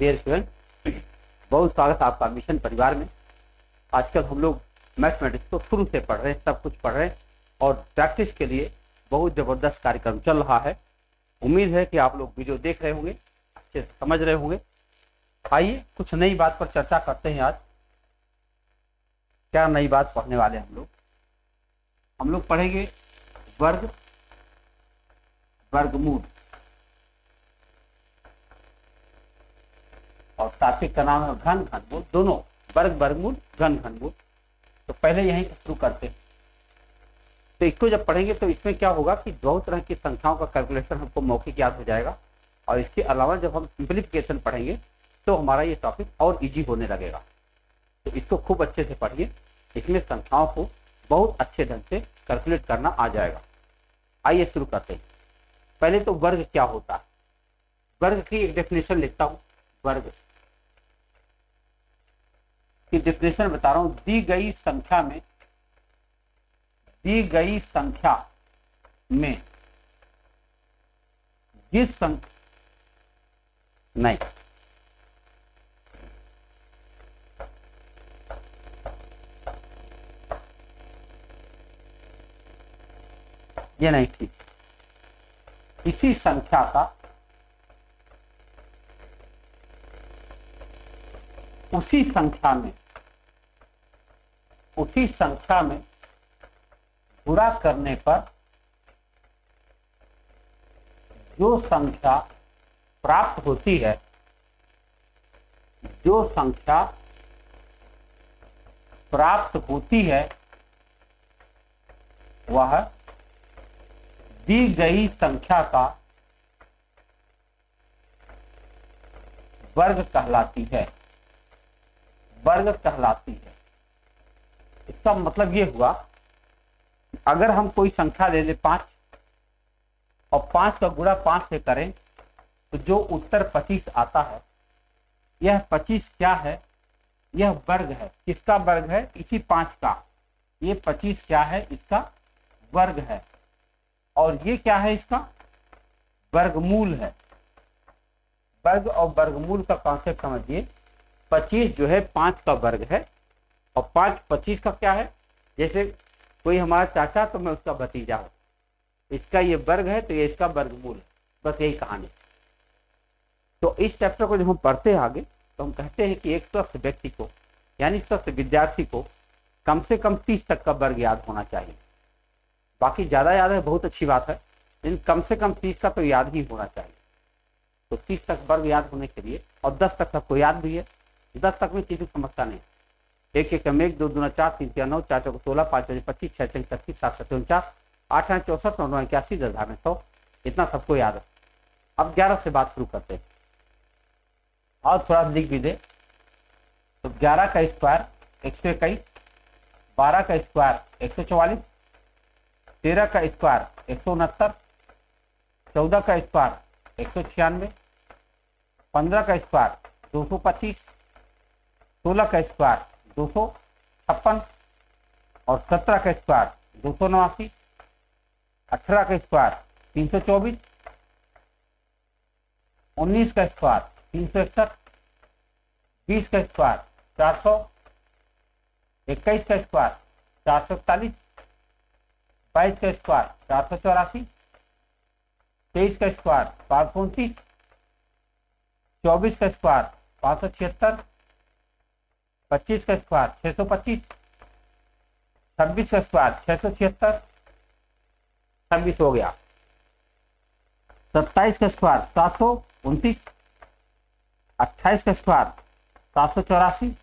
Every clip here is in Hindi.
डियर स्टूडेंट, बहुत स्वागत है आपका मिशन परिवार में। आजकल हम लोग मैथमेटिक्स को शुरू से पढ़ रहे हैं, सब कुछ पढ़ रहे हैं और प्रैक्टिस के लिए बहुत ज़बरदस्त कार्यक्रम चल रहा है। उम्मीद है कि आप लोग वीडियो देख रहे होंगे, अच्छे से समझ रहे होंगे। आइए कुछ नई बात पर चर्चा करते हैं। आज क्या नई बात पढ़ने वाले हैं हम लोग पढ़ेंगे वर्ग, वर्गमूल और टॉपिक का नाम है घन घनमूल। दोनों वर्ग वर्गमूल, घन घनमूल। तो पहले यहीं से शुरू करते हैं। तो इसको जब पढ़ेंगे तो इसमें क्या होगा कि बहुत तरह की संख्याओं का कैलकुलेशन हमको मौखिक याद हो जाएगा और इसके अलावा जब हम सिंप्लीफिकेशन पढ़ेंगे तो हमारा ये टॉपिक और इजी होने लगेगा। तो इसको खूब अच्छे से पढ़िए, इसमें संख्याओं को बहुत अच्छे ढंग से कैलकुलेट करना आ जाएगा। आइए शुरू करते हैं। पहले तो वर्ग क्या होता है, वर्ग की एक डेफिनेशन लिखता हूं। वर्ग की डेफिनेशन बता रहा हूं। दी गई संख्या में जिस संख्या नहीं, ये नहीं ठीक। इसी संख्या का उसी संख्या में गुणा करने पर जो संख्या प्राप्त होती है, वह दी गई संख्या का वर्ग कहलाती है। इसका मतलब ये हुआ, अगर हम कोई संख्या ले ले 5 और 5 का गुणा 5 से करें तो जो उत्तर 25 आता है, यह 25 क्या है? यह वर्ग है। किसका वर्ग है? इसी 5 का। ये 25 क्या है? इसका वर्ग है। और ये क्या है? इसका वर्गमूल है। वर्ग और वर्गमूल का कॉन्सेप्ट समझिए। 25 जो है 5 का वर्ग है और 5 25 का क्या है? जैसे कोई हमारा चाचा तो मैं उसका भतीजा हूं, इसका ये वर्ग है तो ये इसका वर्गमूल है। बस यही कहानी। तो इस चैप्टर को जब हम पढ़ते हैं आगे तो हम कहते हैं कि एक स्वस्थ व्यक्ति को, यानी स्वस्थ विद्यार्थी को कम से कम 30 तक का वर्ग याद होना चाहिए। बाकी ज्यादा याद है बहुत अच्छी बात है, लेकिन कम से कम 30 का तो याद ही होना चाहिए। तो 30 तक वर्ग याद होने के लिए, और 10 तक सबको याद भी है, 10 तक में किसी समस्या नहीं। 1 1 1 2 2 4 3 3 9 4 4 16 5 5 25 6 6 36 7 7 49 8 8 64 9 9 81 10 10 100, इतना सबको याद है। अब 11 से बात शुरू करते हैं और थोड़ा लिख भी दे। तो 11 का स्क्वायर 121, 12 का स्क्वायर 144, 13 का स्क्वायर 169, 14 का स्क्वायर 196, 15 का स्क्वायर 225, 16 का स्क्वायर 256 और 17 का स्क्वायर 289, 18 का स्क्वायर 324, 19 का स्क्वायर 361, 20 का स्क्वायर 400, 21 का स्क्वायर 441, 22 का स्क्वायर 484, 23 का स्क्वायर 529, 24 का स्क्वायर 576, 25 का स्क्वायर 625, 26 का स्क्वायर 676, 26 हो गया। 27 का स्क्वायर 729, 28 का स्क्वायर 784,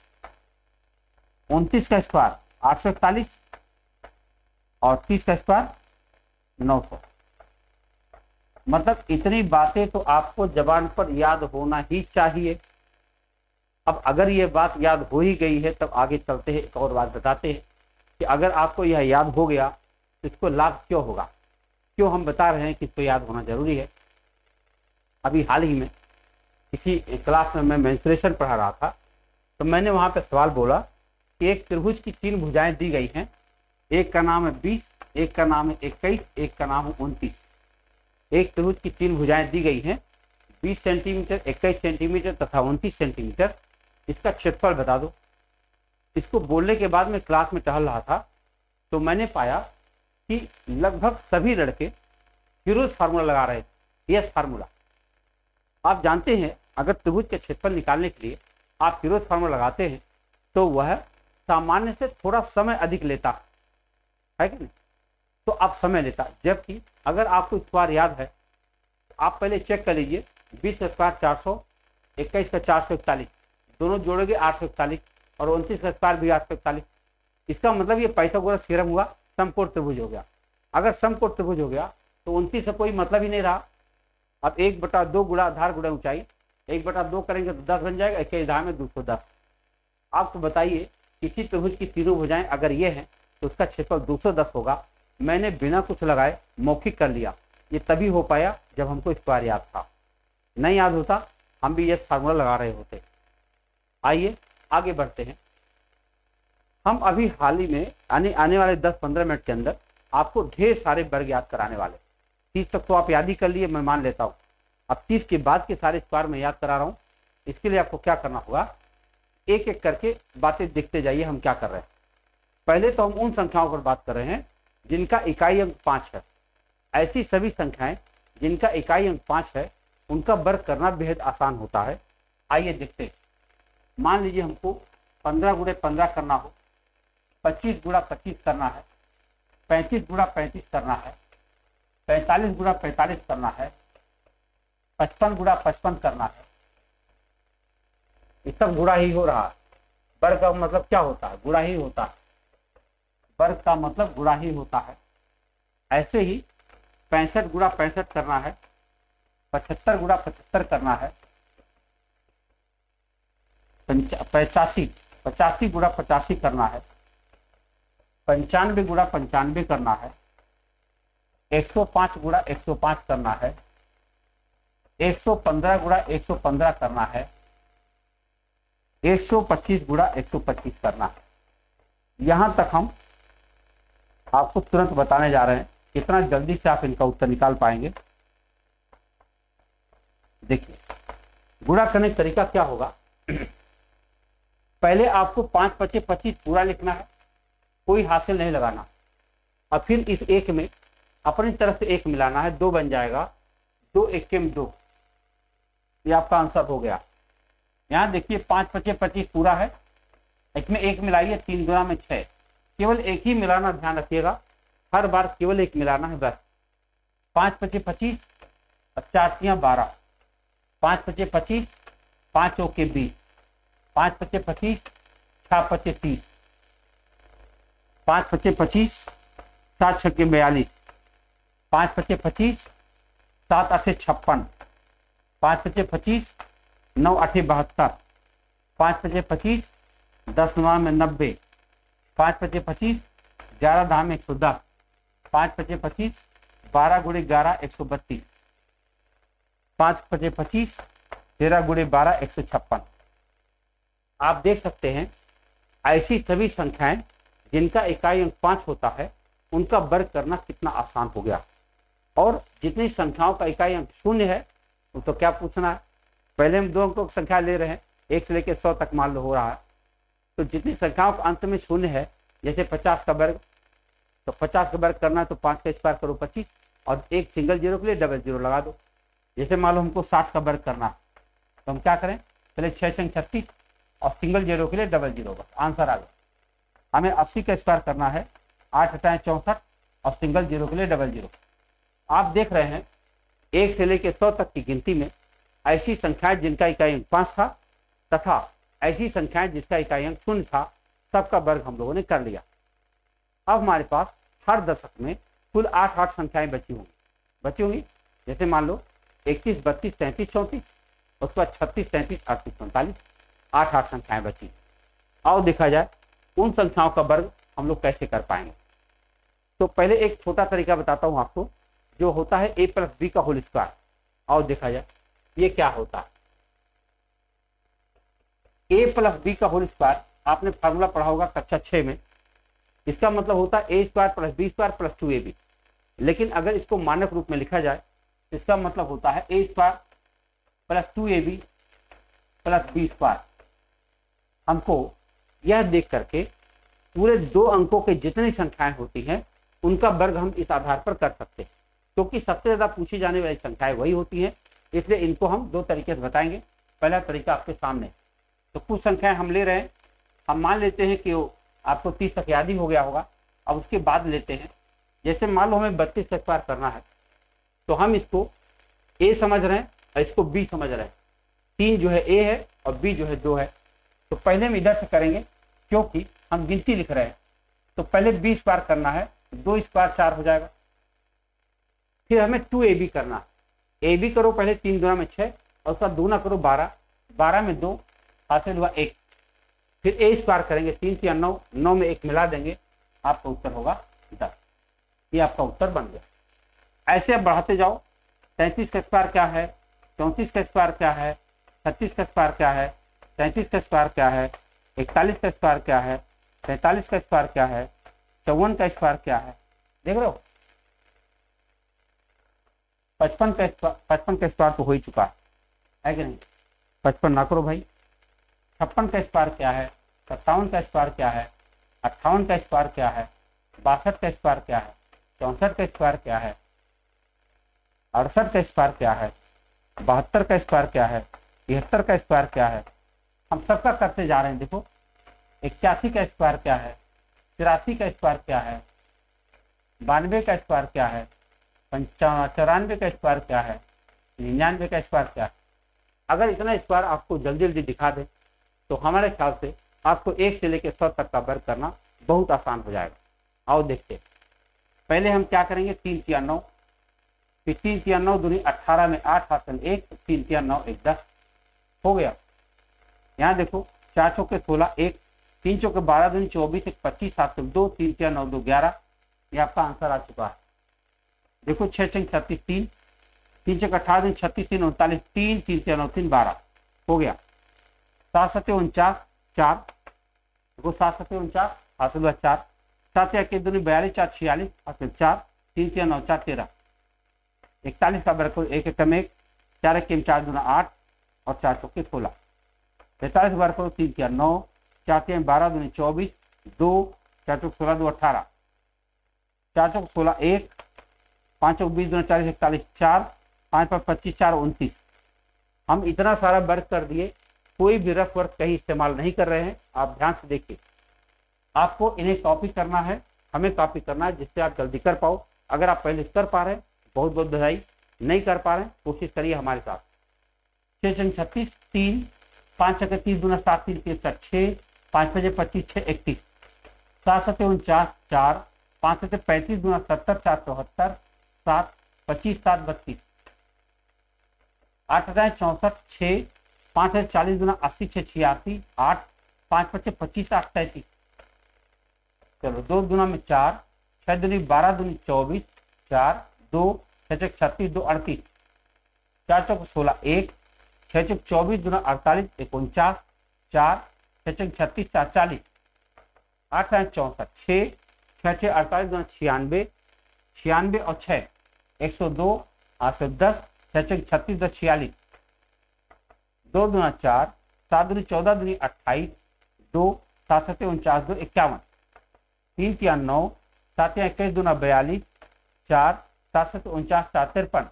29 का स्क्वायर 841 और 30 का स्क्वायर 900। मतलब इतनी बातें तो आपको जबान पर याद होना ही चाहिए। अब अगर ये बात याद हो ही गई है तब आगे चलते हैं, एक और बात बताते हैं कि अगर आपको यह याद हो गया तो इसको लाभ क्यों होगा, क्यों हम बता रहे हैं कि इसको याद होना जरूरी है। अभी हाल ही में किसी क्लास में मैं मेंसुरेशन पढ़ा रहा था तो मैंने वहां पे सवाल बोला कि एक त्रिभुज की 3 भुजाएं दी गई हैं, एक का नाम है 20, एक का नाम है 21, एक का नाम है 29। एक त्रिभुज की 3 भुजाएं दी गई हैं, 20 सेंटीमीटर, 21 सेंटीमीटर तथा 29 सेंटीमीटर इसका क्षेत्रफल बता दो। इसको बोलने के बाद मैं क्लास में टहल रहा था तो मैंने पाया कि लगभग सभी लड़के फिरोज फार्मूला लगा रहे थे, यस फार्मूला। आप जानते हैं अगर त्रिभुज के क्षेत्रफल निकालने के लिए आप फिरोज फार्मूला लगाते हैं तो वह सामान्य से थोड़ा समय अधिक लेता है कि नहीं, तो आप समय लेता। जबकि अगर आपको स्क्वायर याद है तो आप पहले चेक कर लीजिए, 20 का स्क्वायर 400, 21 का 441, दोनों जोड़ोगे 841 और 29 का स्क्वायर भी 841। इसका मतलब ये पाइथागोरस थ्योरम हुआ, समकोण त्रिभुज हो गया। अगर समकोण त्रिभुज हो गया तो 29 से कोई मतलब ही नहीं रहा। अब 1/2 गुणा आधार गुणा ऊंचाई, 1/2 करेंगे तो 10 बन जाएगा, 21 आधार में 210। आपको बताइए किसी त्रिभुज की तीनों भुजाएं अगर ये हैं तो उसका क्षेत्रफल 210 होगा। मैंने बिना कुछ लगाए मौखिक कर लिया। ये तभी हो पाया जब हमको स्क्वायर याद था, नहीं याद होता हम भी ये फार्मूला लगा रहे होते। आइए आगे बढ़ते हैं। हम अभी हाल ही में आने वाले 10-15 मिनट के अंदर आपको ढेर सारे वर्ग याद कराने वाले। 30 तक तो आप याद ही कर लिए, मैं मान लेता हूँ। अब 30 के बाद के सारे स्क्वायर मैं याद करा रहा हूँ। इसके लिए आपको क्या करना होगा, एक एक करके बातें देखते जाइए हम क्या कर रहे हैं। पहले तो हम उन संख्याओं पर बात कर रहे हैं जिनका इकाई अंक 5 है। ऐसी सभी संख्याएं जिनका इकाई अंक 5 है उनका वर्ग करना बेहद आसान होता है। आइए देखते हैं। मान लीजिए हमको 15 गुणे 15 करना हो, 25 गुणा 25 करना है, 35 गुणा 35 करना है, 45 गुणा 45 करना है, 55 गुणा 55 करना है। ये सब गुणा ही हो रहा है। वर्ग का मतलब क्या होता है, गुणा ही होता है। वर्ग का मतलब गुणा ही होता है। ऐसे ही 65 गुणा 65 करना है, 75 गुणा 75 करना है, 85 गुणा 85 करना है, 95 गुणा 95 करना है, 105 गुणा 105 करना है, 115 गुणा 115 करना है, 125 गुणा 125 करना है। यहां तक हम आपको तुरंत बताने जा रहे हैं, कितना जल्दी से आप इनका उत्तर निकाल पाएंगे। देखिए गुणा करने का तरीका क्या होगा। पहले आपको 5 × 5 = 25 पूरा लिखना है, कोई हासिल नहीं लगाना। और फिर इस एक में अपनी तरफ से एक मिलाना है, 2 बन जाएगा, 2 × 1 = 2। ये आपका आंसर हो गया। यहाँ देखिए 5 × 5 = 25 पूरा है, इसमें एक मिलाइए, 3 गुणा में 6। केवल एक ही मिलाना, ध्यान रखिएगा, हर बार केवल एक मिलाना है बस। 5 × 5 = 25 और 4 × 12, 5 × 5 = 25, 5 × 2 = 20, 5 × 5 = 25, 6 × 5 = 30, 5 × 5 = 25, 7 × 6 = 42, 5 × 5 = 25, 7 × 8 = 56, 5 × 5 = 25, 9 × 8 = 72, 5 × 5 = 25, 10 × 9 = 90, 5 × 5 = 25, 11 × 10 = 110, 5 × 5 = 25, 12 × 11 = 132, 5 × 5 = 25, 13 × 12 = 156। आप देख सकते हैं ऐसी सभी संख्याएं जिनका इकाई अंक 5 होता है उनका वर्ग करना कितना आसान हो गया। और जितनी संख्याओं का इकाई अंक 0 है वो तो क्या पूछना है। पहले हम 2 अंकों की संख्या ले रहे हैं, 1 से लेकर 100 तक मान लो हो रहा है। तो जितनी संख्याओं का अंत में 0 है, जैसे 50 का वर्ग, तो 50 का वर्ग करना है तो 5 का स्क्वायर करो 25 और एक सिंगल जीरो के लिए डबल जीरो लगा दो। जैसे मान लो हमको 60 का वर्ग करना है तो हम क्या करें, पहले 6 × 36 और सिंगल जीरो के लिए डबल जीरो, बस आंसर आ गया। हमें 80 का स्क्वायर करना है, 8 × 8 = 64 और सिंगल जीरो के लिए डबल जीरो। आप देख रहे हैं 1 से लेकर 100 तक की गिनती में ऐसी संख्याएं जिनका इकाई अंक 5 था तथा ऐसी संख्याएं जिसका इकाई अंक 0 था, सबका वर्ग हम लोगों ने कर लिया। अब हमारे पास हर दशक में कुल 8 संख्याएं बची होंगी। जैसे मान लो 21, 32, 33, 34, उसके बाद 36, 37, 38, 39, 8 संख्याएं बची। आओ देखा जाए उन संख्याओं का वर्ग हम लोग कैसे कर पाएंगे। तो पहले एक छोटा तरीका बताता हूं आपको, जो होता है a + b का होल स्क्वायर। आओ देखा जाए ये क्या होता है। a + b का होल स्क्वायर आपने फार्मूला पढ़ा होगा कक्षा 6 में। इसका मतलब होता है a² + b² + 2ab। लेकिन अगर इसको मानक रूप में लिखा जाए तो इसका मतलब होता है a² plus 2ab plus b²। हमको यह देख करके पूरे 2 अंकों के जितनी संख्याएं होती हैं उनका वर्ग हम इस आधार पर कर सकते हैं, क्योंकि सबसे ज्यादा पूछी जाने वाली संख्याएं वही होती हैं, इसलिए इनको हम 2 तरीके से बताएंगे। पहला तरीका आपके सामने, तो कुछ संख्याएं हम ले रहे हैं, हम मान लेते हैं कि आपको 30 तक याद ही हो गया होगा। अब उसके बाद लेते हैं, जैसे मान लो हमें 32 का स्क्वायर करना है, तो हम इसको a समझ रहे हैं और इसको b समझ रहे हैं। 3 जो है a है और b जो है 2 है। तो पहले हम इधर से करेंगे, क्योंकि हम गिनती लिख रहे हैं, तो पहले b स्क्वायर करना है, 2 स्क्वायर 4 हो जाएगा। फिर हमें 2ab करना है, ab करो पहले 3 गुना में 6 और उसका दूना करो 12, 12 में 2 हासिल हुआ 1। फिर a स्क्वायर करेंगे, 3 या 9, 9 में 1 मिला देंगे, आपका उत्तर होगा 10। ये आपका उत्तर बन गया। ऐसे आप बढ़ाते जाओ, 33 का स्क्वायर क्या है, 34 का स्क्वायर क्या है, 36 का स्क्वायर क्या है, 33 का स्क्वायर क्या है, 41 का स्क्वायर क्या है, 43 का स्क्वायर क्या है, 54 का स्क्वायर क्या है, देख रहे हो। 55 का स्क्वायर तो हो ही चुका है कि नहीं, 55 ना करो भाई। 56 का स्क्वायर क्या है, 57 का स्क्वायर क्या है, 58 का स्क्वायर क्या है, 62 का स्क्वायर क्या है, 64 का स्क्वायर क्या है, 68 का स्क्वायर क्या है, 72 का स्क्वायर क्या है, 73 का स्क्वायर क्या है। हम सबका करते जा रहे हैं। देखो 81 का स्क्वायर क्या है, 83 का स्क्वायर क्या है, 92 का स्क्वायर क्या है, 94 का स्क्वायर क्या है, 99 का स्क्वायर क्या है। अगर इतना स्क्वायर आपको जल्दी जल्दी दिखा दे तो हमारे ख्याल से आपको 1 से लेकर 100 तक का वर्ग करना बहुत आसान हो जाएगा। आओ देखते, पहले हम क्या करेंगे, 3 तिया 9, फिर 3 तिया 9 दूनी 18 में 8 हासिल 1, 3 तिया 9 1 10 हो गया। यहाँ देखो 4 चौके 16, 1 3 चौके 12 दूनी 24, 1 25 हासिल 2, 3 तिया 9 2 11। ये आपका आंसर आ चुका है। देखो 6 चंग 36 3, 3 चौके 18 दूनी 36 3 39 3, 3 तिया 9 3 12 हो गया। 7 7 49 4, देखो 7 7 49 हासिल हुआ 4, 7 या 1 दूनी 42 4 46 हासिल 4, 3 तिया 9 4 13। 41 का वर्ग 1 1 कम 1, 4 1 4 दूना 8 और 4 चौके 16। 45 वर्ग करो, 3 तिया 9, 4 तिया 12 दूनी 24, 2 4 चौक 16 2 18, 4 चौक 16 1, 5 चौक 20 दूना 40 41 4, 5 पर 25 4 29। हम इतना सारा वर्ग कर दिए, कोई भी रफ वर्क कहीं इस्तेमाल नहीं कर रहे हैं। आप ध्यान से देखिए, आपको इन्हें कॉपी करना है, हमें कॉपी करना है, जिससे आप जल्दी कर पाओ। अगर आप पहले कर पा रहे हैं बहुत बहुत बधाई, नहीं कर पा रहे हैं कोशिश करिए हमारे साथ। 6 चंग 36 3, 5 छक्के 30 दूना 7 3 3 6, 5 5 25 6 31, 7 7 49 4, 5 7 35 दूना 70 4 74, 7 25 7 32, 8 64 6, 5 40 दूना 80 6 86, 8 5 5 25 8 33। चलो 2 दूना में 4, 6 दूनी 12 दूनी 24, 4 2 6 चौक 36 2 38, 4 चौक 16 1, 6 चौक 24 दूना 48 49, 4 6 चौक 36 4 40, 8 64 6, 6 6 48 दूना 96, 96 और 6 102 8 10, 6 चौक 36 10 46, 2 दूना 4, 7 दूनी 14 दूनी 28, 2 7 7 49 2 51, 3 तिया 9, 7 या 21 दूना 42, 4 7 7 49 4 53।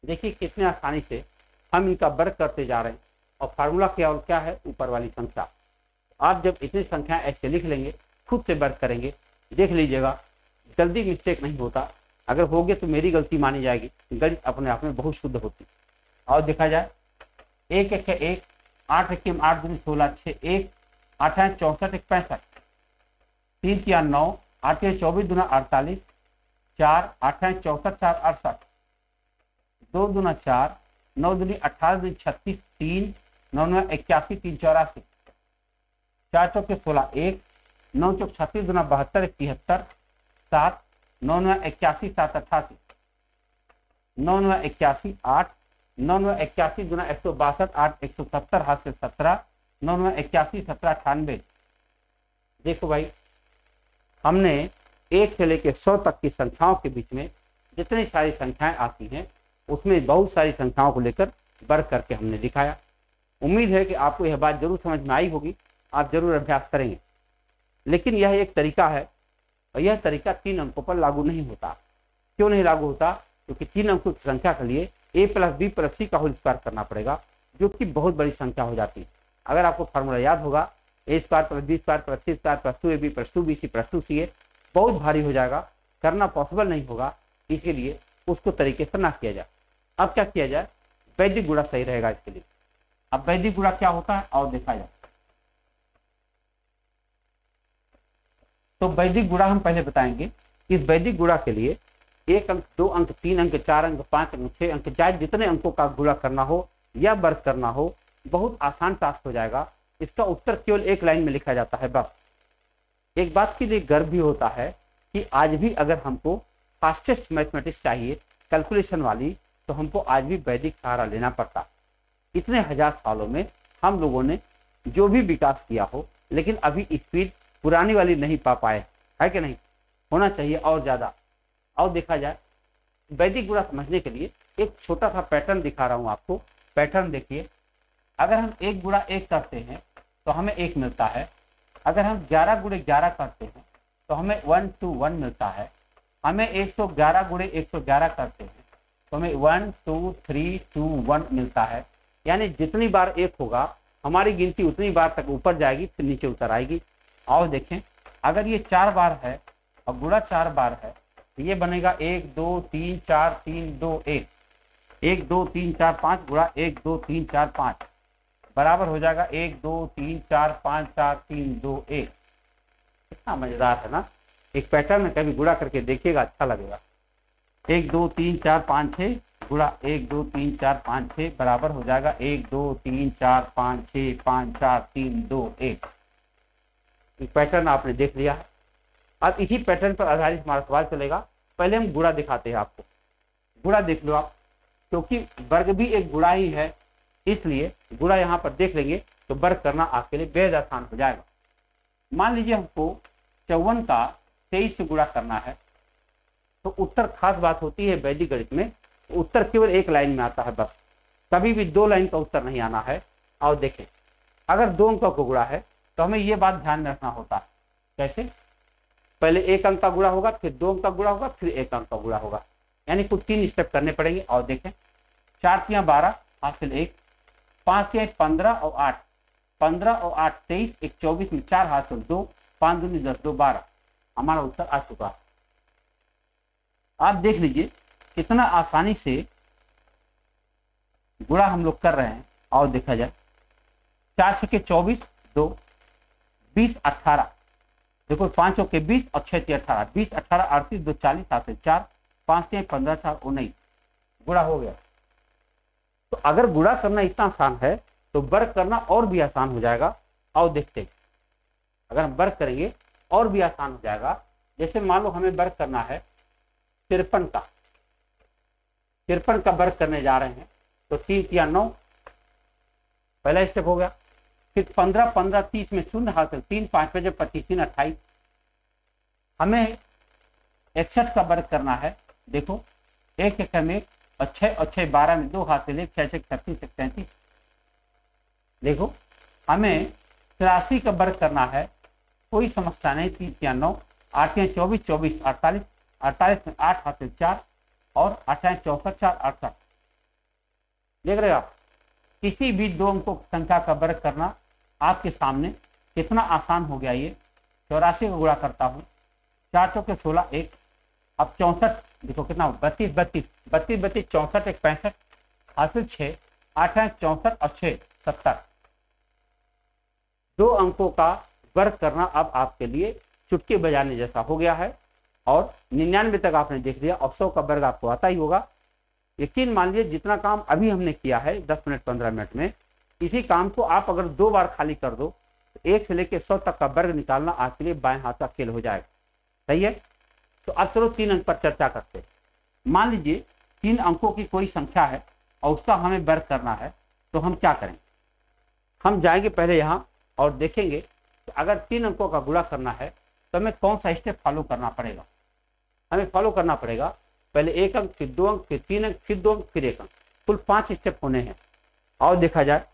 देखिए कितने आसानी से हम इनका वर्ग करते जा रहे हैं, और फार्मूला क्या है, ऊपर वाली संख्या। आप जब इतनी संख्या ऐसे लिख लेंगे, खुद से वर्ग करेंगे, देख लीजिएगा जल्दी मिस्टेक नहीं होता। अगर हो गया तो मेरी गलती मानी जाएगी, गणित अपने आप में बहुत शुद्ध होती। और देखा जाए 1 1 1, 8 1 8 दूनी 16 6 1, 8 64 1 65, 3 तिया 9, 8 24 दूना 48, 4 8 64 4 68, 2 दूना 4, 9 दूनी 18 दूनी 36 3, 9 9 81 3 84, 4 चौके 16 1, 9 चौक 36 दूना 72 73, 7 9 9 81 7 88, 9 9 81 8, 9 9 81 दूना 162 8 170 हाथ से 17, 9 9 81 17 98। देखो भाई, हमने 1 से लेकर 100 तक की संख्याओं के बीच में जितनी सारी संख्याएं आती हैं, उसमें बहुत सारी संख्याओं को लेकर वर्ग करके हमने दिखाया। उम्मीद है कि आपको यह बात जरूर समझ में आई होगी, आप जरूर अभ्यास करेंगे। लेकिन यह एक तरीका है और यह तरीका 3 अंकों पर लागू नहीं होता। क्यों नहीं लागू होता? क्योंकि 3 अंकों की संख्या के लिए a + b + c का होल स्क्वायर करना पड़ेगा, जो कि बहुत बड़ी संख्या हो जाती है। अगर आपको फार्मूला याद होगा, a² + b² + c² + 2ab + 2bc + 2ca बहुत भारी हो जाएगा, करना पॉसिबल नहीं होगा, इसीलिए उसको तरीके से ना किया जाए। अब क्या किया जाए? वैदिक गुणा सही रहेगा इसके लिए। अब वैदिक गुणा क्या होता है और देखा जाए। तो वैदिक गुणा हम पहले बताएंगे। इस वैदिक गुणा के लिए 1 अंक, 2 अंक, 3 अंक, 4 अंक, 5 अंक, 6 अंक, चाहे जितने अंकों का गुणा करना हो या वर्ग करना हो, बहुत आसान टास्क हो जाएगा। इसका उत्तर केवल एक लाइन में लिखा जाता है बस। एक बात के लिए गर्व भी होता है कि आज भी अगर हमको फास्टेस्ट मैथमेटिक्स चाहिए, कैलकुलेशन वाली, तो हमको आज भी वैदिक सहारा लेना पड़ता। इतने हजार सालों में हम लोगों ने जो भी विकास किया हो, लेकिन अभी स्पीड पुरानी वाली नहीं पा पाए, है कि नहीं? होना चाहिए और ज्यादा। और देखा जाए वैदिक गुणा समझने के लिए एक छोटा सा पैटर्न दिखा रहा हूं आपको। पैटर्न देखिए, अगर हम 1 गुणा 1 करते हैं तो हमें 1 मिलता है। अगर हम 11 गुणे 11 करते हैं तो हमें 1 2 1 मिलता है। हमें 111 गुणे 111 करते हैं तो हमें 1 2 3 2 1 मिलता है। यानी जितनी बार 1 होगा हमारी गिनती उतनी बार तक ऊपर जाएगी, फिर नीचे उतर आएगी। और देखें, अगर ये 4 बार है और गुणा 4 बार है तो ये बनेगा 1 2 3 4 3 2 1, 1 2 3 4 5 गुणा 1 2 3 4 5 बराबर हो जाएगा 1 2 3 4 5 4 3 2 1। कितना मजेदार है ना? एक पैटर्न है, कभी गुणा करके देखिएगा, अच्छा लगेगा। 1 2 3 4 5 6 गुणा 1 2 3 4 5 6 बराबर हो जाएगा 1 2 3 4 5 6 5 4 3 2 1। पैटर्न आपने देख लिया है। अब इसी पैटर्न पर आधारित हमारा सवाल चलेगा। पहले हम गुणा दिखाते हैं आपको। गुणा देख लो आप, क्योंकि वर्ग भी एक गुणा ही है, इसलिए गुणा यहाँ पर देख लेंगे तो वर्ग करना आपके लिए बेहद आसान हो जाएगा। मान लीजिए हमको 54 का 23 से गुणा करना है, तो उत्तर खास बात होती है वैदिक गणित में, उत्तर केवल एक लाइन में आता है बस, कभी भी 2 लाइन का उत्तर नहीं आना है। और देखें, अगर 2 अंकों का गुणा है तो हमें ये बात ध्यान में रखना होता है। कैसे? पहले 1 अंक का गुणा होगा, फिर 2 अंक का गुणा होगा, फिर 1 अंक का गुणा होगा, यानी कुछ 3 स्टेप करने पड़ेंगे। और देखें, 4 × 12 हासिल 1, 5 × 15 और 8, 15 और 8 23, 1 24 में 4 हासिल 2, 5 दूनी 10, 2 12। हमारा उत्तर आ चुका है। आप देख लीजिए कितना आसानी से गुणा हम लोग कर रहे हैं। और देखा जाए, 4 × 6 = 24, 2 20 18, देखो 5 के 20 और 6 × 18, 20 18 38, 2 40 हासिल 4, 5 × 15 4 19, गुणा हो गया। तो अगर गुणा करना इतना आसान है तो वर्ग करना और भी आसान हो जाएगा। और देखते हैं, अगर हम वर्ग करेंगे और भी आसान हो जाएगा। जैसे मान लो हमें वर्ग करना है 53 का, 53 का वर्ग करने जा रहे हैं, तो 3 × 9 पहला स्टेप हो गया। फिर 15 15 30 में 0 हासिल 3, 5 × 5 = 25, 3 28। हमें 61 का वर्ग करना है। देखो 1 1 में 1 और 6 और 6 12 में 2 हासिल 1, 6 6 36, 1 37। देखो हमें 83 का वर्ग करना है, कोई समस्या नहीं। 3 × 9, 8 × 24 24, 48, 48 में 8 हासिल 4 और 8 × 64 4 68। देख रहे हो आप, किसी भी 2 अंकों की संख्या का वर्ग करना आपके सामने कितना आसान हो गया। ये 84 का गुणा करता हूँ, 4 × 4 = 16 1, अब 64 देखो कितना हो, 32 32 32 32 64 1 65 हासिल 6, 8 × 64 और 6 70। 2 अंकों का वर्ग करना अब आपके लिए चुटकी बजाने जैसा हो गया है। और 99 तक आपने देख लिया और 100 का वर्ग आपको आता ही होगा। यकीन मान लीजिए जितना काम अभी हमने किया है 10 मिनट 15 मिनट में, इसी काम को आप अगर 2 बार खाली कर दो तो 1 से लेकर 100 तक का वर्ग निकालना आपके लिए बाएं हाथ का खेल हो जाएगा। सही है? तो अब चलो 3 अंक पर चर्चा करते हैं। मान लीजिए 3 अंकों की कोई संख्या है और उसका हमें वर्ग करना है, तो हम क्या करेंगे? हम जाएंगे पहले यहाँ और देखेंगे कि अगर 3 अंकों का गुणा करना है तो हमें कौन सा स्टेप फॉलो करना पड़ेगा। हमें फॉलो करना पड़ेगा पहले 1 अंक, फिर 2 अंक, फिर 3 अंक, फिर 2 अंक, फिर 1 अंक, कुल 5 स्टेप होने हैं। और देखा जाए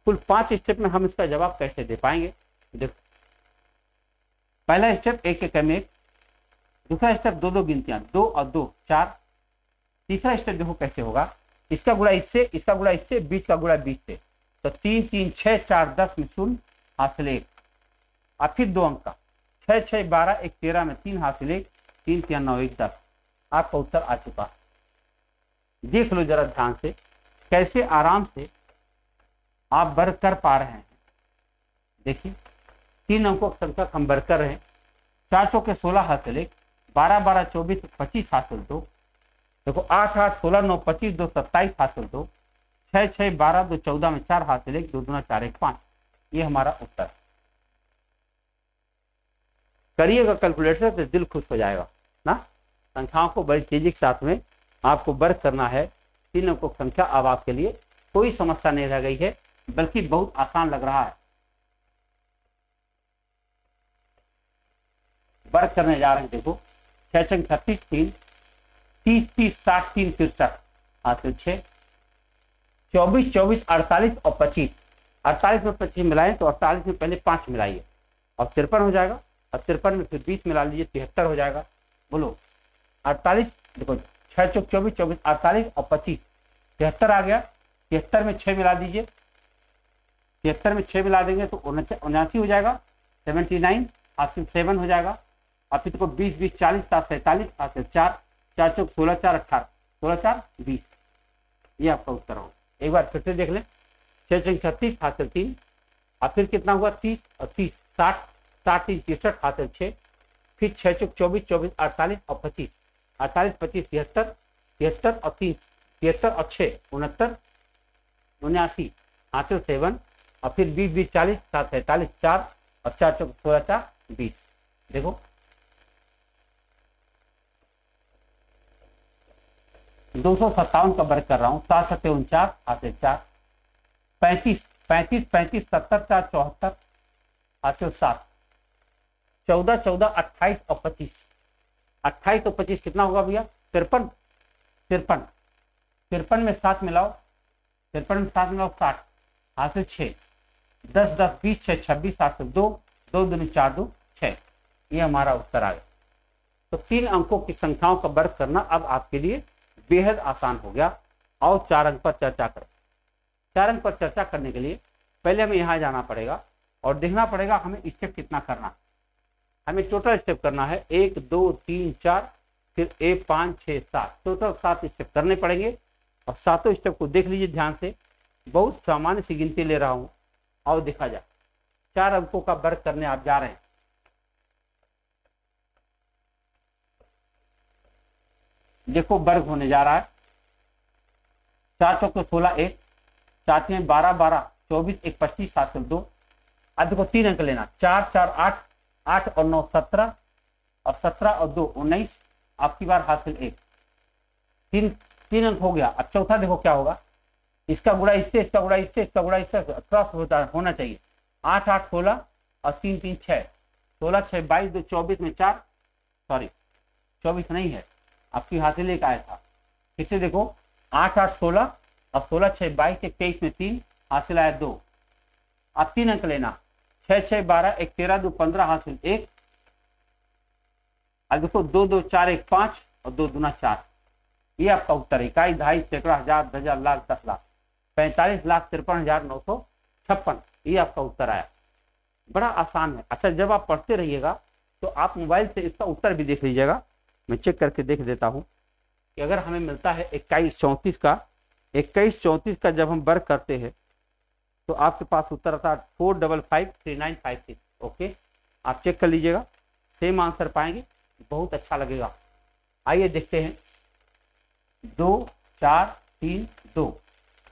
कुल 5 स्टेप में हम इसका जवाब कैसे दे पाएंगे। देखो, पहला स्टेप 1 के क्रम में 1, दूसरा स्टेप 2 2 गिनतियां, 2 और 2 4, तीसरा स्टेप देखो कैसे होगा, इसका गुणा इससे, इसका गुणा इससे, बीच का गुणा बीच से, तो 3 3 6 4 10 में 0 हासिल 1, और फिर 2 अंक का 6 6 12 1 13 में 3 हासिल 1, 3 3 9 1 10। आपका उत्तर आ चुका। देख लो जरा ध्यान से कैसे आराम से आप वर्ग कर पा रहे हैं। देखिए 3 अंकों की संख्या हम वर्ग कर रहे हैं। 4 चौके 16 हासिल 1, 12 12 24 25 हासिल 2, देखो 8 8 16 9 25 2 27 हासिल 2, 6 6 12 2 14 में 4 हासिल 1, 2 दूना 4 1 5। ये हमारा उत्तर है। करिएगा कैलकुलेटर तो दिल खुश हो जाएगा ना। संख्याओं को बड़ी तेजी के साथ में आपको वर्ग करना है। 3 अंकों की संख्या अब आपके लिए कोई समस्या नहीं रह गई है, बल्कि बहुत आसान लग रहा है। वर्ग करने जा रहे हैं। देखो 6 6 36 3, 30 30 60 3 63 हासिल 6, 24 24 48 और 25, 48 में 25 मिलाएं तो 48 में पहले 5 मिलाइए और 53 हो जाएगा, और 53 में फिर 20 मिला लीजिए 73 हो जाएगा। बोलो 48, देखो 6 चौक 24 24 48 और 25 73 आ गया। 73 में 6 मिला दीजिए, 73 में 6 मिला देंगे तो 79 हो जाएगा, 79 हासिल 7 हो जाएगा। और फिर देखो 20 20 40 7 47 हासिल 4, 4 चौक 16 4 18, 16 4 20। ये आपका उत्तर होगा। एक बार फिर से देख लें। 6 6 36 हासिल 3, और फिर कितना हुआ 30 और 30 60 60 3 63 हासिल 6, फिर 6 चौक 24 24 48 और 25, 48 25 73 73 और 30 73 और 6 69 79 हासिल 7, और फिर 20 20 40 7 47 4 और 4 चौक 16 4 20। देखो 257 का वर्ग कर रहा हूँ। 7 7 49 हासिल 4, 35 35 35 70 4 74 हासिल 7, 14 14 28 और 25, 28 और 25 कितना होगा भैया 53 53 53 में 7 मिलाओ, 53 में 7 मिलाओ 60 हासिल 6, 10 10 20 6 26 हासिल 2, 2 दूनी 4 2 6। ये हमारा उत्तर आ गया। तो 3 अंकों की संख्याओं का वर्ग करना अब आपके लिए बेहद आसान हो गया। और 4 अंक पर चर्चा करें। 4 अंक पर चर्चा करने के लिए पहले हमें यहाँ जाना पड़ेगा और देखना पड़ेगा हमें स्टेप कितना करना है। हमें टोटल स्टेप करना है 1 2 3 4 फिर 1 5 6 7, टोटल 7 स्टेप करने पड़ेंगे। और 7 स्टेप को देख लीजिए ध्यान से, बहुत सामान्य सी गिनती ले रहा हूँ और देखा जाए। 4 अंकों का वर्ग करने आप जा रहे हैं। देखो वर्ग होने जा रहा है। 4 चौके 16 1, 7 में 12 12 24 1 25 हासिल 2। अब देखो 3 अंक लेना, 4 4 8 8 और 9 17 और 17 और 2 19, आपकी बार हासिल 1। 3 अंक हो गया। अब चौथा देखो क्या होगा, इसका गुणा इससे, इसका गुणा इससे, इसका गुणा इससे क्रॉस होना चाहिए। 8 8 16 और 3 3 6, 16 6 22 2 24 में 4, सॉरी 24 नहीं है, आपकी हासिल 1 आया था। फिर से देखो 8 8 16 और 16 6 22 1 23 में 3 हासिल आया 2। अब 3 अंक लेना, 6 6 12 1 13 2 15 हासिल 1। अब देखो 2 2 4 1 5 और 2 दूना 4। ये आपका उत्तर है। इकाई दहाई सैकड़ा हजार 1000 लाख 10 लाख 45,53,956। ये आपका उत्तर आया। बड़ा आसान है। अच्छा जब आप पढ़ते रहिएगा तो आप मोबाइल से इसका उत्तर भी देख लीजिएगा। मैं चेक करके देख देता हूँ कि अगर हमें मिलता है 21 34 का, 21 34 का जब हम वर्ग करते हैं तो आपके पास उत्तर आता है 4553956। ओके, आप चेक कर लीजिएगा, सेम आंसर पाएंगे, बहुत अच्छा लगेगा। आइए देखते हैं। 2 4 3 2,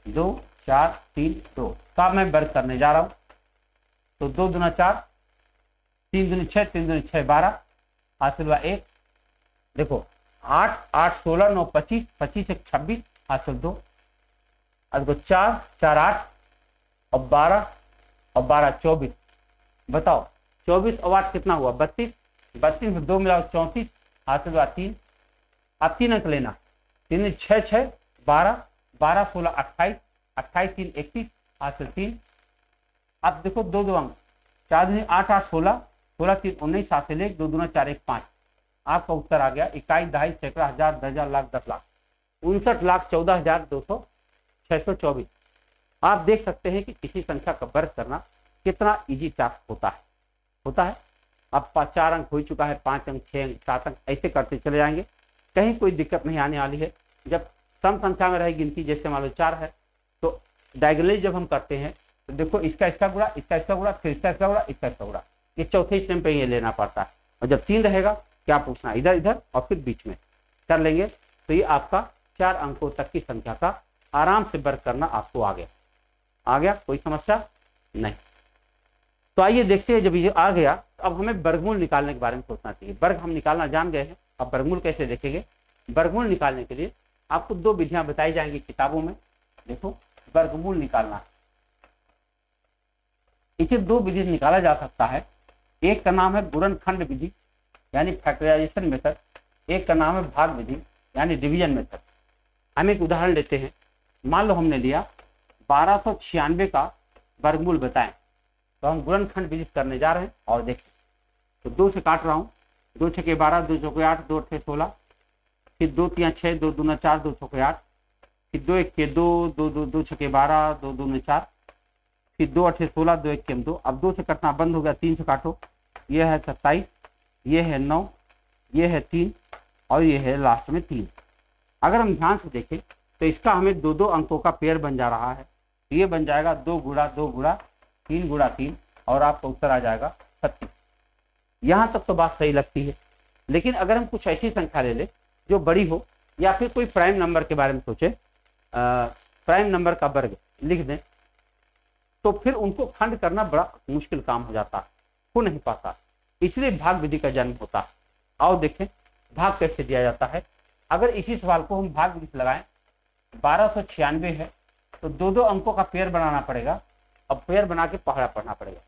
2 4 3 2 का मैं वर्ग करने जा रहा हूँ। तो 2 दूना 4, 3 दूनी 6, 3 दूनी 6 12 हासिल हुआ 1। देखो 8 8 16 9 25, 25 1 26 हासिल 2। अब देखो 4 4 8 और 12 और 12 24। बताओ 24 और 8 कितना हुआ 32, 32 में 2 मिलाओ 34 हासिल हुआ 3। अब 3 अंक लेना, 3 6 6 12 12 16 28 28 3 31, हाथ से 3। अब देखो दो दो अंक, 4 दूनी 8 8 16, 16 3 19, हाथ से ले 2 दूना 4 1 5। आपका उत्तर आ गया इकाई, दहाई, सैकड़ा, हजार, दर्जन, लाख, 10 लाख, 59,14,200 आप देख सकते हैं कि किसी संख्या का वर्ग करना कितना इजी टास्क होता है। अब 4 अंक हो चुका है, 5 अंक, 6 अंक, 7 अंक, ऐसे करते चले जाएंगे, कहीं कोई दिक्कत नहीं आने वाली है। जब सम संख्या में रहे गिनती, जैसे मान लो 4 है, तो डायगोनली जब हम करते हैं तो देखो इसका गुणा, इसका गुणा, फिर इसका गुणा, इसका गुणा, ये चौथे स्टेप पे ये लेना पड़ता है। और जब 3 रहेगा क्या पूछना, इधर इधर और फिर बीच में कर लेंगे, तो ये आपका 4 अंकों तक की संख्या का आराम से वर्ग करना आपको आ गया, कोई समस्या नहीं। तो आइए देखते हैं, जब ये आ गया तो अब हमें वर्गमूल निकालने के बारे में सोचना चाहिए। वर्ग हम निकालना जान गए हैं, अब वर्गमूल कैसे देखेंगे। वर्गमूल निकालने के लिए आपको 2 विधियां बताई जाएंगी किताबों में। देखो वर्गमूल निकालना, इसे 2 विधि निकाला जा सकता है। एक का नाम है गुणनखंड विधि यानी फैक्टराइजेशन मेथड, एक का नाम है भाग विधि यानी डिवीजन मेथड। हम एक उदाहरण लेते हैं। मान लो हमने लिया 1296 का वर्गमूल बताएं, तो हम गुणनखंड विधि करने जा रहे हैं और देखिए, तो 2 से काट रहा हूँ, 2 छके 12, 2 चौके 8, 2 अट्ठे 16, फिर 2 तिया 6, 2 दूना 4, 2 चौके 8, फिर 2 एक के 2, 2 छके 12, 2 दूने 4, फिर 2 अट्ठे 16, 2 एक के 2। अब 2 से कटना बंद हो गया, 3 से काटो, ये है 27, ये है 9, ये है 3 और ये है लास्ट में 3। अगर हम ध्यान से देखें तो इसका हमें 2 अंकों का पेयर बन जा रहा है। ये बन जाएगा 2 गुणा 2 गुणा 3 गुणा 3 और आपका उत्तर आ जाएगा 36। यहाँ तक तो बात सही लगती है, लेकिन अगर हम कुछ ऐसी संख्या ले ले जो बड़ी हो, या फिर कोई प्राइम नंबर के बारे में सोचे, प्राइम नंबर का वर्ग लिख दें, तो फिर उनको खंड करना बड़ा मुश्किल काम हो जाता, हो नहीं पाता, इसलिए भाग विधि का जन्म होता। आओ देखें भाग कैसे दिया जाता है। अगर इसी सवाल को हम भाग विधि से लगाएं, 1296 है तो 2 अंकों का पेयर बनाना पड़ेगा। अब पेयर बना के पहाड़ा पढ़ना पड़ेगा।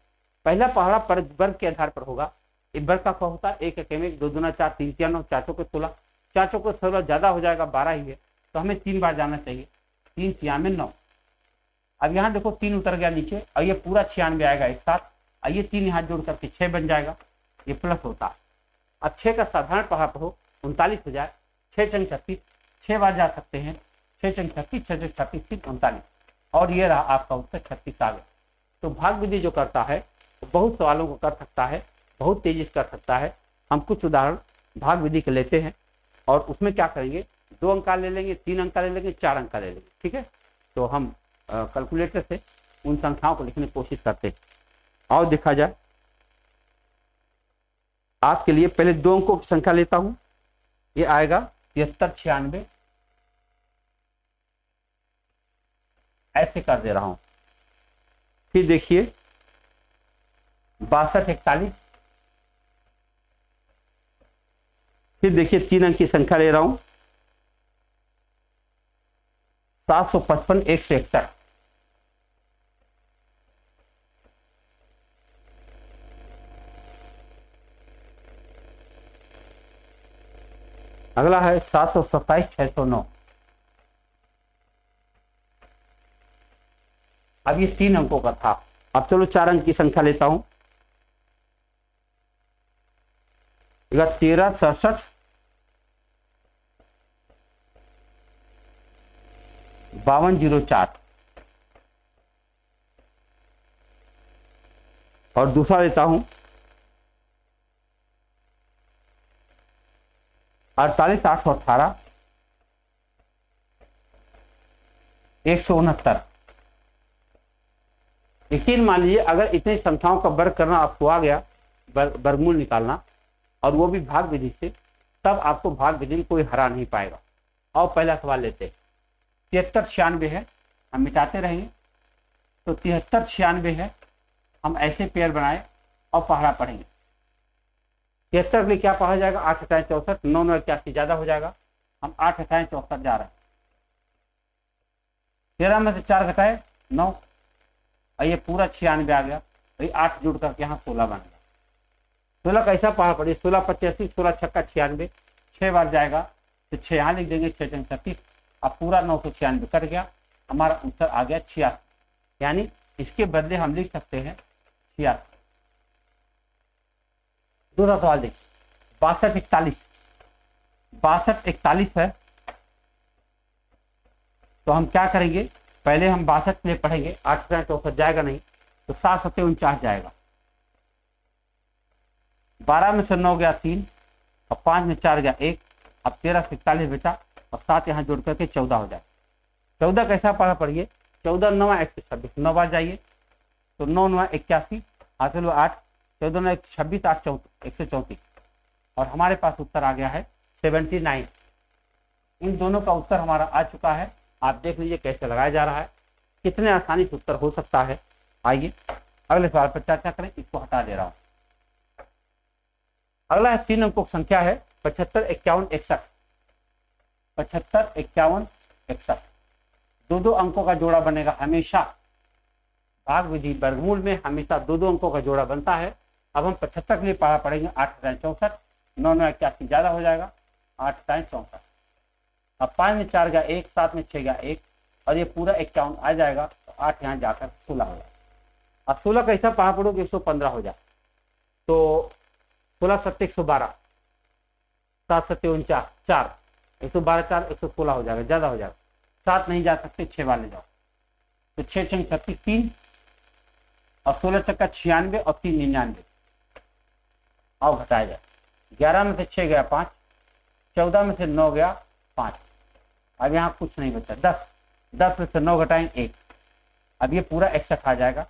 पहला पहाड़ा पर वर्ग के आधार पर होगा। इस वर्ग का क्या होता है, 1 एक में 2 दूना 4, 3 तिया 9, 4 चौके 16, 4 चौके 16 ज्यादा हो जाएगा, 12 ही है, तो हमें 3 बार जाना चाहिए, 3 तिया में 9। अब यहाँ देखो 3 उतर गया नीचे और ये पूरा 96 आएगा एक साथ, और ये 3 यहाँ जोड़ करके 6 बन जाएगा, ये प्लस होता है। अब 6 का साधारण पहाड़ हो 39 हो जाए, 6 चंग 36, 6 बार जा सकते हैं, 6 चंग 36, 6 चंग 36, 39, और ये रहा आपका उत्तर 36 आ गया। तो भाग विधि जो करता है बहुत सवालों को कर सकता है, बहुत तेजी से कर सकता है। हम कुछ उदाहरण भाग विधि के लेते हैं और उसमें क्या करेंगे, 2 अंक ले लेंगे, 3 अंक ले लेंगे, 4 अंक ले लेंगे, ठीक है। तो हम कैलकुलेटर से उन संख्याओं को लिखने की कोशिश करते हैं। और देखा जाए, आपके लिए पहले 2 अंकों की संख्या लेता हूं, ये आएगा 73 96, ऐसे कर दे रहा हूं। फिर देखिए 62 41, फिर देखिए 3 अंक की संख्या ले रहा हूं, 755 161, अगला है 727 609। अब ये 3 अंकों का था। अब चलो 4 अंक की संख्या लेता हूं, 13 67 5204, और दूसरा लेता हूं 48 818 169। यकीन मान लीजिए अगर इतनी संख्याओं का वर्ग करना आपको आ गया, वर्गमूल निकालना, और वो भी भाग विधि से, तब आपको भाग विधि में कोई हरा नहीं पाएगा। और पहला सवाल लेते हैं, 73 96 है, हम मिटाते रहेंगे, तो 73 96 है, हम ऐसे पेयर बनाए और पहाड़ा पढ़ेंगे। 73 के लिए क्या पढ़ा जाएगा, 8 अठाएं 64, 9 9 81 ज्यादा हो जाएगा, हम 8 अठाएं 64 जा रहे हैं। 13 में से 4 घटाए 9, और ये पूरा 96 आ गया, भाई 8 जुड़ करके यहाँ 16 बन गया। 16 कैसा पहाड़ पड़ी, 16 85, 16 छक्का 96, 6 बार जाएगा, तो 6 यहाँ लिख देंगे, 6 चंग 36, अब पूरा 996 कट गया, हमारा उत्तर आ गया 86, यानी इसके बदले हम लिख सकते हैं 86। दूसरा सवाल देखिए 62 41, 62 41 है, तो हम क्या करेंगे, पहले हम 62 के लिए पढ़ेंगे, 8 64 जाएगा नहीं, तो 7 7 49 जाएगा। 12 में से 9 गया 3, और 5 में 4 गया 1, अब 13 से 41 बेटा, और 7 यहाँ जोड़ करके 14 हो जाए। 14 कैसा पढ़ा पढ़िए, 14 9 126, 9 बार जाइए, तो 9 9 81, हासिल हुआ 8, 14 9 126, 8 134, और हमारे पास उत्तर आ गया है 79। इन दोनों का उत्तर हमारा आ चुका है। आप देख लीजिए कैसे लगाया जा रहा है, कितने आसानी से उत्तर हो सकता है। आइए अगले सवाल पर चर्चा करें, इसको हटा दे रहा हूं। अगला है 3 अंकों की संख्या है 75 51 61, 75 51 61, दो अंकों का जोड़ा बनेगा हमेशा। भाग विधि वर्गमूल में हमेशा दो अंकों का जोड़ा बनता है। अब हम 75 के लिए पढ़ेंगे 8 64, 9 9 81 ज्यादा हो जाएगा, 8 64, अब 5 में 4 गया 1, 7 में 6 गया 1, और ये पूरा 51 आ जाएगा, तो 8 यहाँ जाकर 16 हो जाएगा। अब 16 कैसा पढ़ा पड़ोगे, 115 हो जाए, तो 16 7 112, 7 7 49 4, 112 4 116 हो जाएगा, ज्यादा हो जाएगा, 7 नहीं जा सकते, 6 बार ले जाओ, तो 6 6 36 3, और 16 चक्का 96, और 3 99, आओ घटाया जाए। 11 में से 6 गया 5, 14 में से 9 गया 5, अब यहाँ कुछ नहीं बचा, 10 में से 9 घटाएंगे 1, अब ये पूरा 61 आ जाएगा,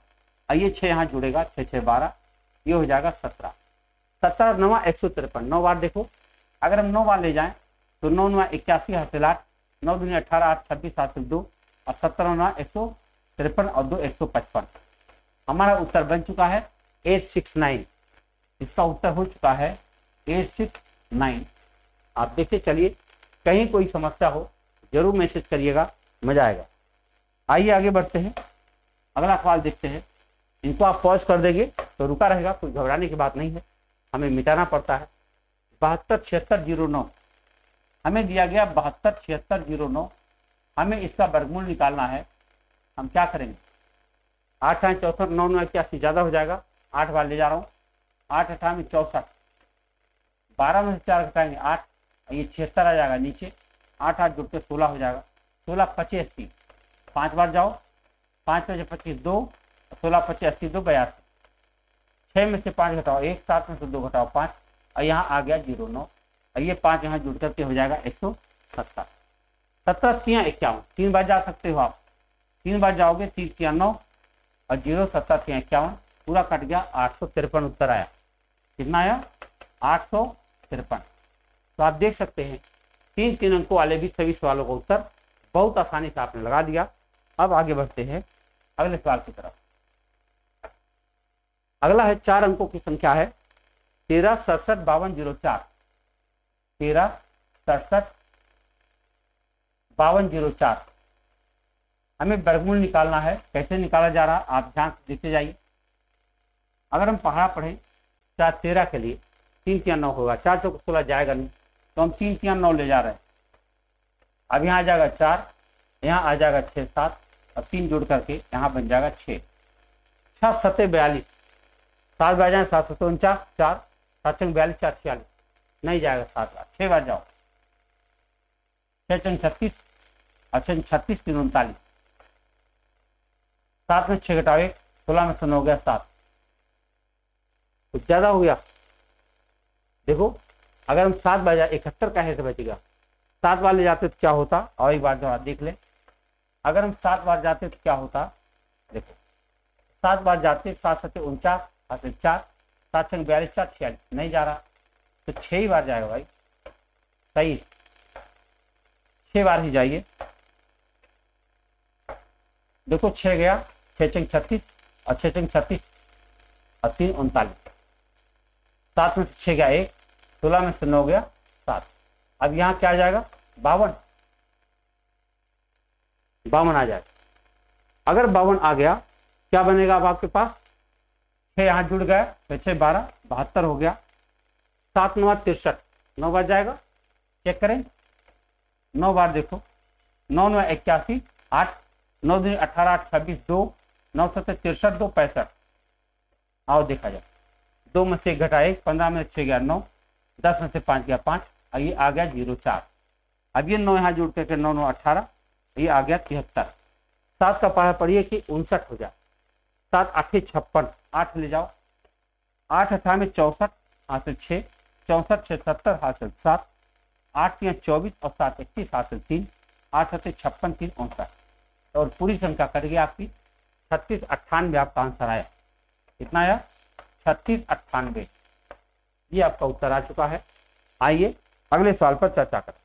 और ये 6 यहाँ जुड़ेगा, 6 6 12, ये हो जाएगा 17, 17 9 153, 9 बार देखो, अगर हम 9 बार ले जाएं तो 9 9 81 हासिल 8, 9 दूनी 18 8 26 हासिल 2, और 17 9 153, और 2 155। हमारा उत्तर बन चुका है 869। इसका उत्तर हो चुका है 869। आप देखते चलिए, कहीं कोई समस्या हो जरूर मैसेज करिएगा, मजा आएगा। आइए आगे बढ़ते हैं, अगला सवाल देखते हैं। इनको आप पॉज कर देंगे तो रुका रहेगा, कोई घबराने की बात नहीं है, हमें मिटाना पड़ता है। 72 76 09 हमें दिया गया, 72 76 09, हमें इसका वर्गमूल निकालना है। हम क्या करेंगे, 8 8 64, 9 9 81 ज्यादा हो जाएगा, 8 बार ले जा रहा हूँ, 8 8 में 64, 12 में से 4 घटाएंगे 8, ये 76 आ जाएगा नीचे, 8 8 जुड़ के 16 हो जाएगा, 16 25 80, 5 बार जाओ, 5 में से 25 2, 16 25 80 2 82, 6 में से 5 घटाओ 1, 7 में से 2 घटाओ 5, और यहाँ आ गया 09, और ये 5 यहाँ जुड़ करके हो जाएगा 170। 17 3 51, 3 बार जा सकते हो आप, 3 बार जाओगे, 3 3 9, और 0 17 3 51, पूरा कट गया, 853 उत्तर आया। कितना आया, 853। तो आप देख सकते हैं 3 अंकों वाले भी सभी सवालों का उत्तर बहुत आसानी से आपने लगा दिया। अब आगे बढ़ते हैं अगले सवाल की तरफ। अगला है 4 अंकों की संख्या है 13 67 52 04, 13 67 52 04। हमें वर्गमूल निकालना है, कैसे निकाला जा रहा है आप ध्यान से देखते जाइए। अगर हम पढ़ा पढ़ें 4 13 के लिए 3 3 9 होगा, 4 चौक 16 जाएगा नहीं, तो हम 3 3 9 ले जा रहे हैं। अब यहाँ आ जाएगा 4, यहाँ आ जाएगा 6 7, और 3 जोड़ करके यहाँ बन जाएगा 6 6 7 42, 7 बार जाए 7 7 49, 4 7 42 4 46, नहीं जाएगा 7 बार, 6 बार जाओ, 6 36, अच्छा 36 3 39, 7 में 6 घटाओ 1, 16 में से 9 गया 7, कुछ ज्यादा हो गया। देखो अगर हम 7 बार जाए 71 का है तो बचेगा, 7 बार ले जाते तो क्या होता, और एक बार जरा देख ले, अगर हम 7 बार जाते तो क्या होता, देखो 7 बार जाते, 7 7 49 4, 7 6 42 4 46, नहीं जा रहा, तो 6 ही बार जाएगा भाई, सही 6 बार ही जाइए। देखो 6 गया, 6 6 36, और 6 6 36, और 3 39, 7 में से 6 गया 1, 16 में से 9 गया 7, अब यहाँ क्या आ जाएगा 52 आ जाएगा। अगर 52 आ गया, क्या बनेगा अब आपके पास, 6 यहाँ जुड़ गया, 6 6 12 72 हो गया, 7 9 63, 9 बार जाएगा, चेक करें 9 बार, देखो 9 9 81 8, 9 दूनी 18, 8 26, 2 9 7 63, 2 65। आओ देखा जाए, 2 में से 1 घटा 1, 15 में 6 गया 9, 10 में से 5 गया 5, ये आ गया 0 4। अब ये 9 यहाँ जोड़ करके 9 9 18, ये आ गया 73। 7 का पहाड़ा पढ़िए कि 59 हो जाए। 7 8 56, 8 ले जाओ, 8 18 में 64, हासिल 6, 64 6 70, हासिल 7, 8 3 24 और 7 31, हासिल 3, 8 7 56 3 59। और पूरी संख्या कट गई आपकी 36 98। आपका आंसर आया, कितना आया? 36 98। ये आपका उत्तर आ चुका है। आइए अगले सवाल पर चर्चा करें।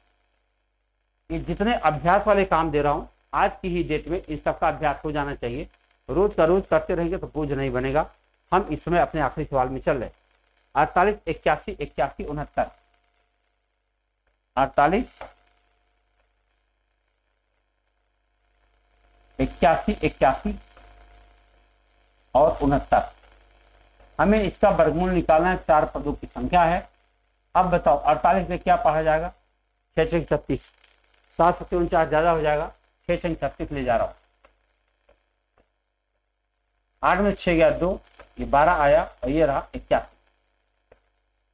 ये जितने अभ्यास वाले काम दे रहा हूं आज की ही डेट में इन सबका अभ्यास हो जाना चाहिए। रोज का रोज करते रहेंगे तो बोझ नहीं बनेगा। हम इसमें अपने आखिरी सवाल में चल रहे। 48 81 81 69, 48 81 81 और 69। हमें इसका वर्गमूल निकालना है। 4 पदों की संख्या है। अब बताओ 48 में क्या पढ़ा जाएगा? 6 6 36, 7 7 49 ज्यादा हो जाएगा, 6 6 36 ले जा रहा हूं। 8 में 6 गया 2, ये 12 आया और ये रहा 81।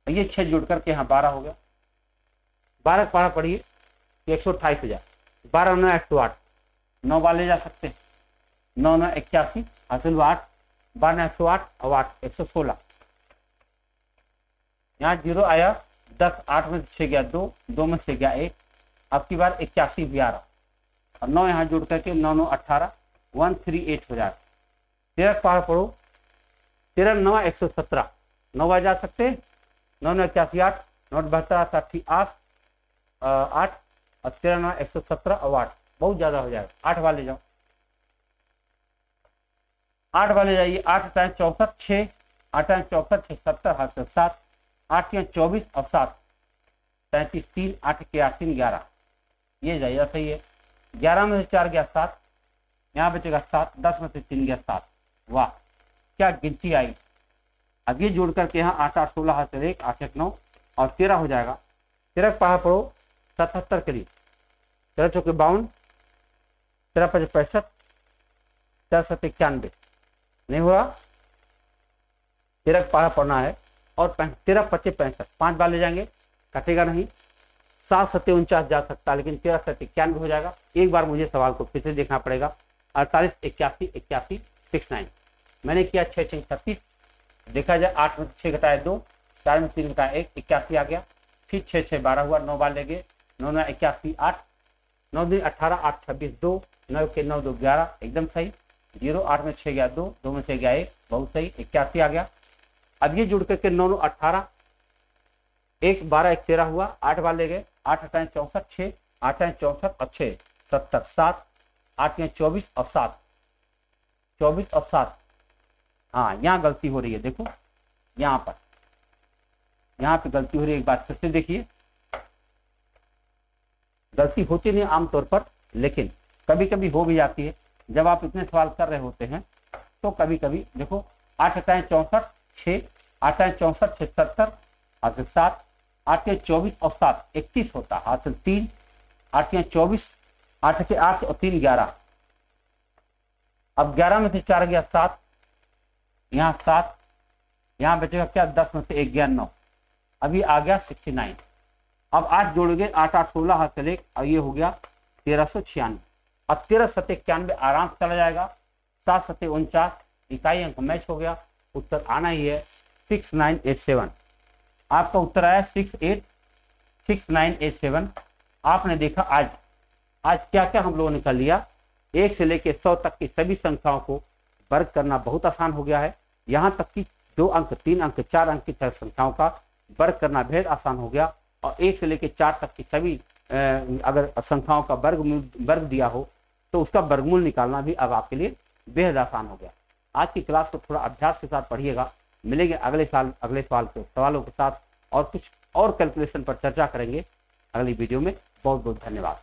ये 6 जुड़ करके यहाँ 12 हो गया। 12 का पढ़ा पढ़िए 128 हो जाए। 12 9 108, 9 बार ले जा सकते हैं। 9 9 81, हासिल 8, 12 108 और 8 116। यहाँ 0 आया 10, 8 में 6 गया 2, 2 में से गया 1, अब की बार 81 भी आ रहा और 9 यहाँ जुड़ करके 9 9 18, 138 हो जाएगा। 13 पहाड़ पढ़ो, 13 9 117, 9 बार जा सकते हैं। 9 9 81 8, 9 72 8 8 और 13 9 117 और 8 बहुत ज्यादा हो जाएगा। 8 बार ले जाओ, 8 बार ले जाइए। 8 टाइम 64 6, 8 टाइम 64 6 70, हाथ से 7, 8 या 24 और 7 33 3, 8 के 8 3 11। ये जाइए सही है। 11 में से 4 गया 7, यहाँ बचेगा 7, 10 में से 3 गया 7। वाह क्या गिनती आई। अब ये जोड़ करके यहाँ 8 8 16, हाथ से 1 8 1 9 और 13 हो जाएगा। 13 पढ़ा पढ़ो 77 के लिए। 13 चौके 52, 13 5 65, 13 7 91 नहीं हुआ। 13 पढ़ा पढ़ना है और 13 25 65, 5 बार ले जाएंगे, कटेगा नहीं। 7 7 49 जा सकता है लेकिन 13 7 91 हो जाएगा। एक बार मुझे सवाल को फिर से देखना पड़ेगा। 48 81 81 69 मैंने किया 6 6 36। देखा जाए 8 में 6 घटाया 2, 4 में 3 घटाया 1, 81 आ गया। फिर 6 6 12 हुआ, 9 बार ले गए। 9 9 81 8, 9 दिन 18 8 26 2, 9 के 9 2 11 एकदम सही। 0 8 में 6 गया 2, 2 में से गया 1 बहुत सही, 81 आ गया। अब ये जुड़ करके 9 9 18, 1 12 1 13 हुआ। 8 बार ले गए। 8 8 64 6, 8 64 और 6 70 7, 8 24 और 7 24 और 7। हाँ यहाँ गलती हो रही है, देखो यहाँ पे गलती हो रही है। एक बात फिर से देखिए, गलती होती नहीं आमतौर पर लेकिन कभी कभी हो भी जाती है। जब आप इतने सवाल कर रहे होते हैं तो कभी कभी देखो 8 8 64 6, 8 64 6 70, हासिल 7, 8 के 24 और 7 31 होता, हासिल 3, 8 के 24, 8 के 8 और 3 11। अब 11 में से 4 गया 7, यहाँ 7, यहाँ बचेगा क्या 10 में से 1 गया 9, अभी आ गया 69। अब 8 जोड़ गए 8 8 16, हासिल 1 और ये हो गया 1396। अब 13 7 91 आराम से चला जाएगा। 7 7 49 इकाई अंक मैच हो गया। उत्तर आना ही है 6987। आपका उत्तर आया 6987। आपने देखा आज क्या क्या हम लोगों ने कर लिया। 1 से लेकर 100 तक की सभी संख्याओं को वर्ग करना बहुत आसान हो गया है। यहाँ तक कि 2 अंक 3 अंक 4 अंक की तरह संख्याओं का वर्ग करना बेहद आसान हो गया। और 1 से लेकर 4 तक की सभी अगर संख्याओं का वर्ग दिया हो तो उसका वर्गमूल निकालना भी अब आपके लिए बेहद आसान हो गया। आज की क्लास को थोड़ा अभ्यास के साथ पढ़िएगा। मिलेंगे अगले सवाल के सवालों के साथ और कुछ और कैलकुलेशन पर चर्चा करेंगे अगली वीडियो में। बहुत बहुत धन्यवाद।